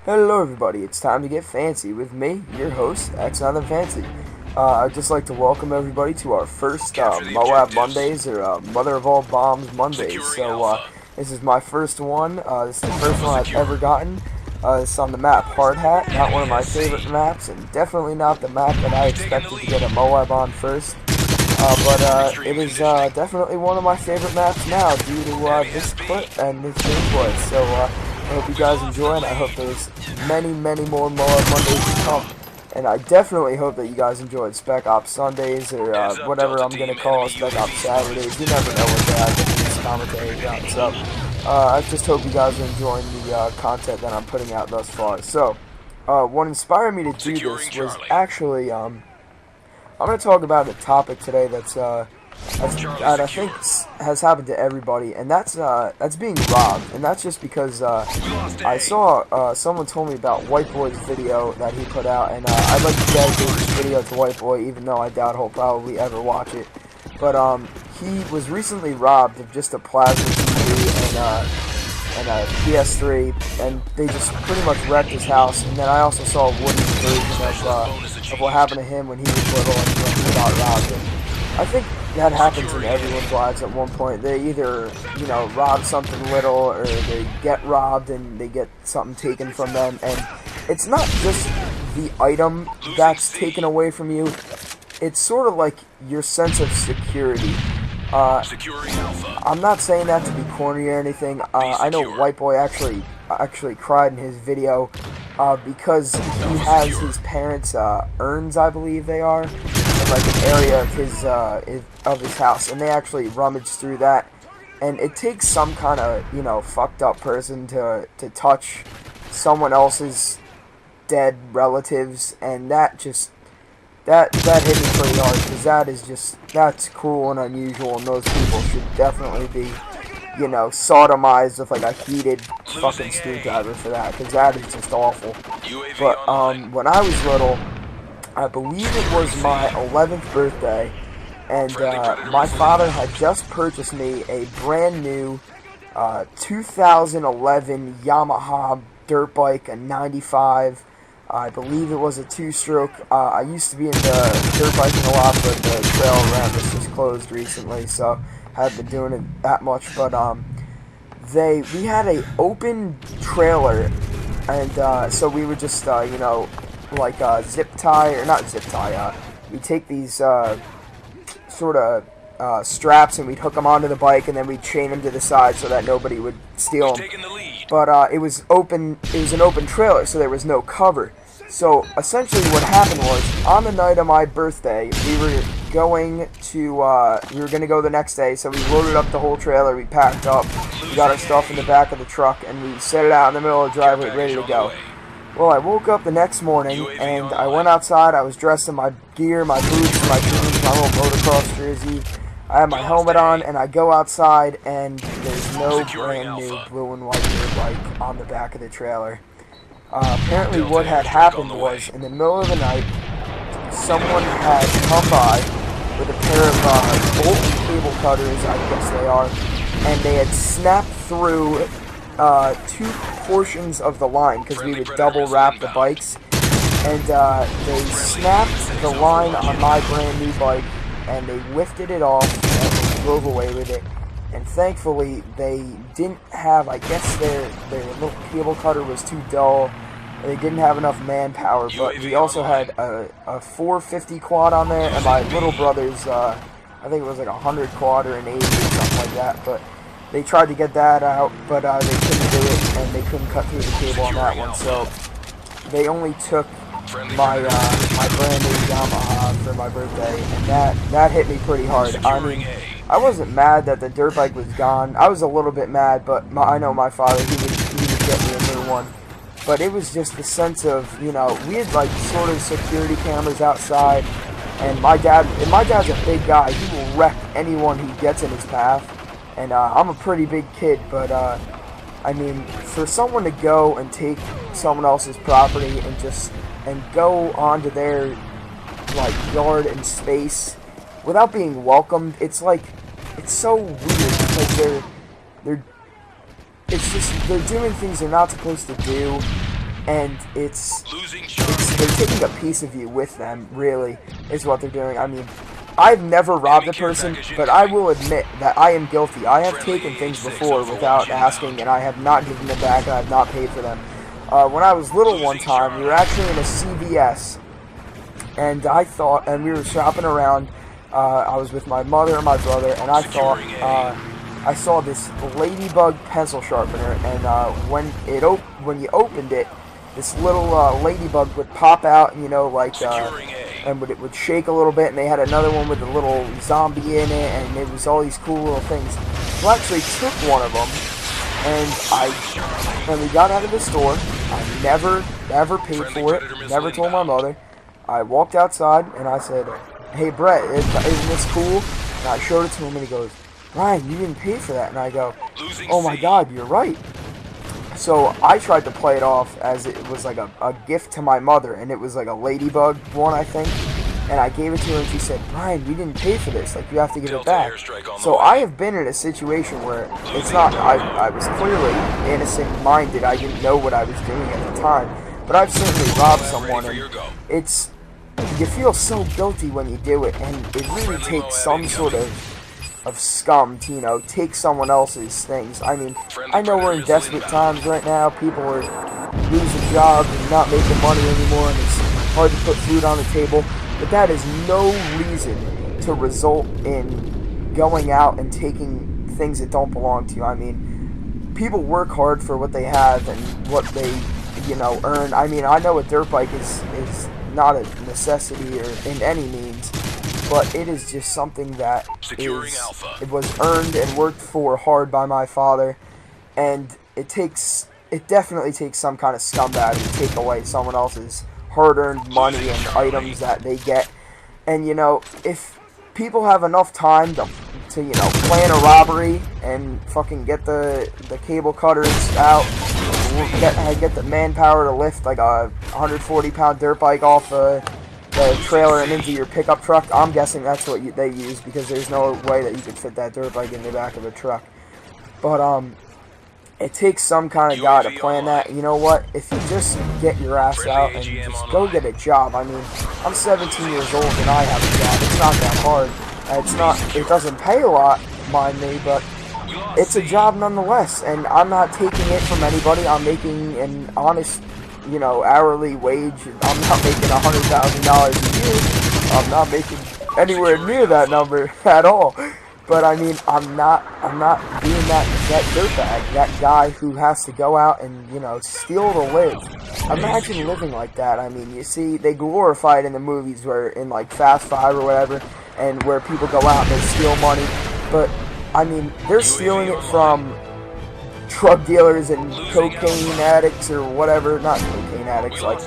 Hello everybody, it's time to get fancy with me, your host, X Nothing Fancy. I'd just like to welcome everybody to our first M.O.A.B Mondays, or Mother of All Bombs Mondays. This is my first one. This is the first one I've ever gotten. This is on the map Hard Hat, not one of my favorite maps, and definitely not the map that I expected to get a M.O.A.B on first. But it is definitely one of my favorite maps now due to this clip and this gameplay. So I hope you guys enjoy, and I hope there's many more M.O.A.B Mondays to come. And I definitely hope that you guys enjoyed Spec Ops Sundays, or whatever I'm going to call Spec Ops Saturdays. You never know what that is commentary about. So I just hope you guys are enjoying the content that I'm putting out thus far. So what inspired me to do this was actually I'm going to talk about a topic today that I think has happened to everybody, and that's being robbed. And that's just because I saw someone told me about White Boy's video that he put out, and I'd like to dedicate this video to White Boy, even though I doubt he'll probably ever watch it. But he was recently robbed of just a plasma TV and a PS3, and they just pretty much wrecked his house. And then I also saw a wooden version of what happened to him when he was little and when he got robbed. And I think that happens in everyone's lives at one point. They either, rob something little, or they get robbed and they get something taken from them. And it's not just the item that's taken away from you. It's sort of like your sense of security. I'm not saying that to be corny or anything. I know White Boy actually cried in his video because he has his parents' urns, I believe they are, in like an area of his house, and they actually rummaged through that. And it takes some kind of fucked up person to touch someone else's dead relatives, and that hit me pretty hard, because that's cruel and unusual, and those people should definitely be, sodomized with like a heated fucking screwdriver for that, because that is just awful. But when I was little, I believe it was my 11th birthday, and my father had just purchased me a brand new 2011 Yamaha dirt bike, a 95. I believe it was a 2-stroke. I used to be into dirt biking a lot, but the trail ramp was just closed recently, so I haven't been doing it that much. But we had a open trailer, and so we would just like zip tie, or not zip tie. We take these sort of straps, and we'd hook them onto the bike, and then we'd chain them to the side so that nobody would steal them. But it was open. It was an open trailer, so there was no cover. So essentially, what happened was, on the night of my birthday, we were going to go the next day. So we loaded up the whole trailer. We packed up. We got our stuff in the back of the truck, and we set it out in the middle of the driveway, ready to go. Well, I woke up the next morning, and I went outside. I was dressed in my gear, my boots, my jeans, my little motocross jersey. I had my helmet on, and I go outside, and there's no brand new blue and white dirt bike on the back of the trailer. Apparently what had happened was, in the middle of the night, someone had come by with a pair of bolt and cable cutters, I guess they are, and they had snapped through 2 portions of the line, because we would double wrap the bikes, and they snapped the line on my brand new bike, and they lifted it off, and they drove away with it. And thankfully, they didn't have, I guess their little cable cutter was too dull. They didn't have enough manpower, but we also had a 450 quad on there, and my little brother's, I think it was like a 100 quad or an 80 or something like that. But they tried to get that out, but they couldn't do it, and they couldn't cut through the cable on that one. So they only took my brand new Yamaha for my birthday, and that hit me pretty hard. I mean, I wasn't mad that the dirt bike was gone. I was a little bit mad, but I know my father, he would get me a new one. But it was just the sense of, we had like sort of security cameras outside, and my dad's a big guy. He will wreck anyone he gets in his path, and I'm a pretty big kid, but I mean, for someone to go and take someone else's property and go onto their like yard and space without being welcomed, it's so weird, because they're doing things they're not supposed to do, and they're taking a piece of you with them, really, is what they're doing. I mean, I've never robbed a person, but I will admit that I am guilty. I have taken things before without asking, and I have not given them back, and I have not paid for them. When I was little one time, we were actually in a CVS, and we were shopping around. I was with my mother and my brother, and I thought, I saw this ladybug pencil sharpener, and when you opened it, this little ladybug would pop out, and and it would shake a little bit, and they had another one with a little zombie in it, and it was all these cool little things. So I actually took one of them, and when we got out of the store, I never ever paid for it, never told my mother. I walked outside, and I said, "Hey Brett, isn't this cool?" And I showed it to him, and he goes, "Ryan, you didn't pay for that." And I go, "Oh my God, you're right." So I tried to play it off as it was like a gift to my mother, and it was like a ladybug one, I think. And I gave it to her, and she said, "Brian, we didn't pay for this. Like, you have to give it back." So I have been in a situation where it's not, I was clearly innocent-minded. I didn't know what I was doing at the time. But I've certainly robbed someone, and you feel so guilty when you do it, and it really takes some sort of scum to, take someone else's things. I mean, I know we're in desperate times right now. People are losing jobs and not making money anymore, and it's hard to put food on the table. But that is no reason to result in going out and taking things that don't belong to you. I mean, people work hard for what they have and what they, earn. I mean, I know a dirt bike is not a necessity or in any means, but it is just something that it was earned and worked for hard by my father, and it definitely takes some kind of scumbag to take away someone else's hard-earned money and items that they get. And if people have enough time to plan a robbery and fucking get the cable cutters out, get the manpower to lift like a 140-pound dirt bike off the trailer and into your pickup truck, I'm guessing that's what they use, because there's no way that you could fit that dirt bike in the back of a truck. But it takes some kind of guy to plan that. You know what? If you just get your ass out and just go get a job. I mean, I'm 17 years old and I have a job. It's not that hard. It doesn't pay a lot, mind me, but it's a job nonetheless, and I'm not taking it from anybody. I'm making an honest, hourly wage. I'm not making $100,000 a year. I'm not making anywhere near that number at all. But I mean, I'm not being that dirtbag, that guy who has to go out and steal to live. Imagine living like that. I mean, you see, they glorify it in the movies, where in like Fast Five or whatever, and where people go out and they steal money. But I mean, they're stealing it from drug dealers and cocaine addicts or whatever. Not cocaine addicts, like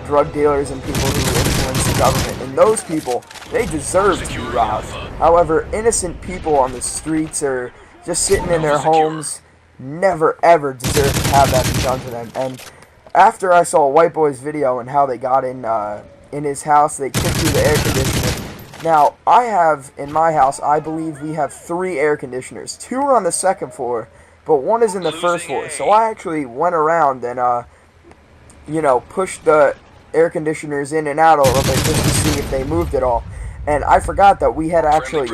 drug dealers and people who influence the government. And those people, they deserve to be robbed. However, innocent people on the streets or just sitting in their homes never ever deserve to have that be done to them. And after I saw White Boy's video and how they got in his house, they kicked through the air conditioner. Now, I have, in my house, I believe we have 3 air conditioners. 2 are on the 2nd floor, but 1 is in the 1st floor. So I actually went around and, pushed the air conditioners in and out a little bit just to see if they moved at all. And I forgot that we had actually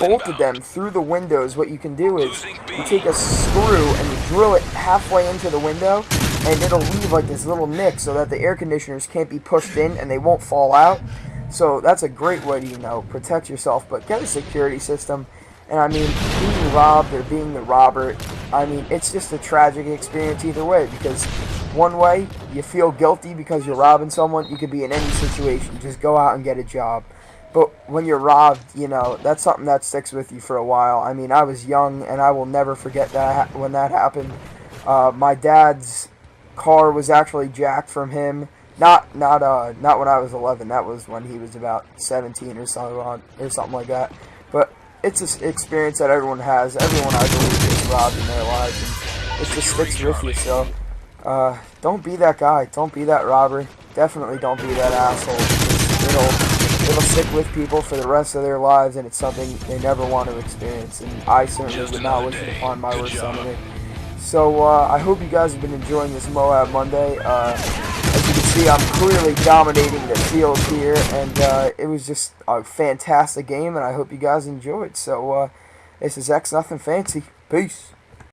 bolted them through the windows. What you can do is you take a screw and you drill it halfway into the window, and it'll leave like this little nick so that the air conditioners can't be pushed in and they won't fall out. So that's a great way to, protect yourself. But get a security system. And I mean, being robbed or being the robber, I mean, it's just a tragic experience either way. Because one way, you feel guilty because you're robbing someone. You could be in any situation. Just go out and get a job. But when you're robbed, that's something that sticks with you for a while. I mean, I was young, and I will never forget that when that happened. My dad's car was actually jacked from him. Not when I was 11. That was when he was about 17 or something like that. But it's an experience that everyone has. Everyone, I believe, gets robbed in their lives, and it just sticks with you. So don't be that guy. Don't be that robber. Definitely don't be that asshole. It'll stick with people for the rest of their lives, and it's something they never want to experience. And I certainly would not wish it upon my worst enemy. So I hope you guys have been enjoying this Moab Monday. As you can see, I'm clearly dominating the field here, and it was just a fantastic game, and I hope you guys enjoyed. So this is X Nothing Fancy. Peace.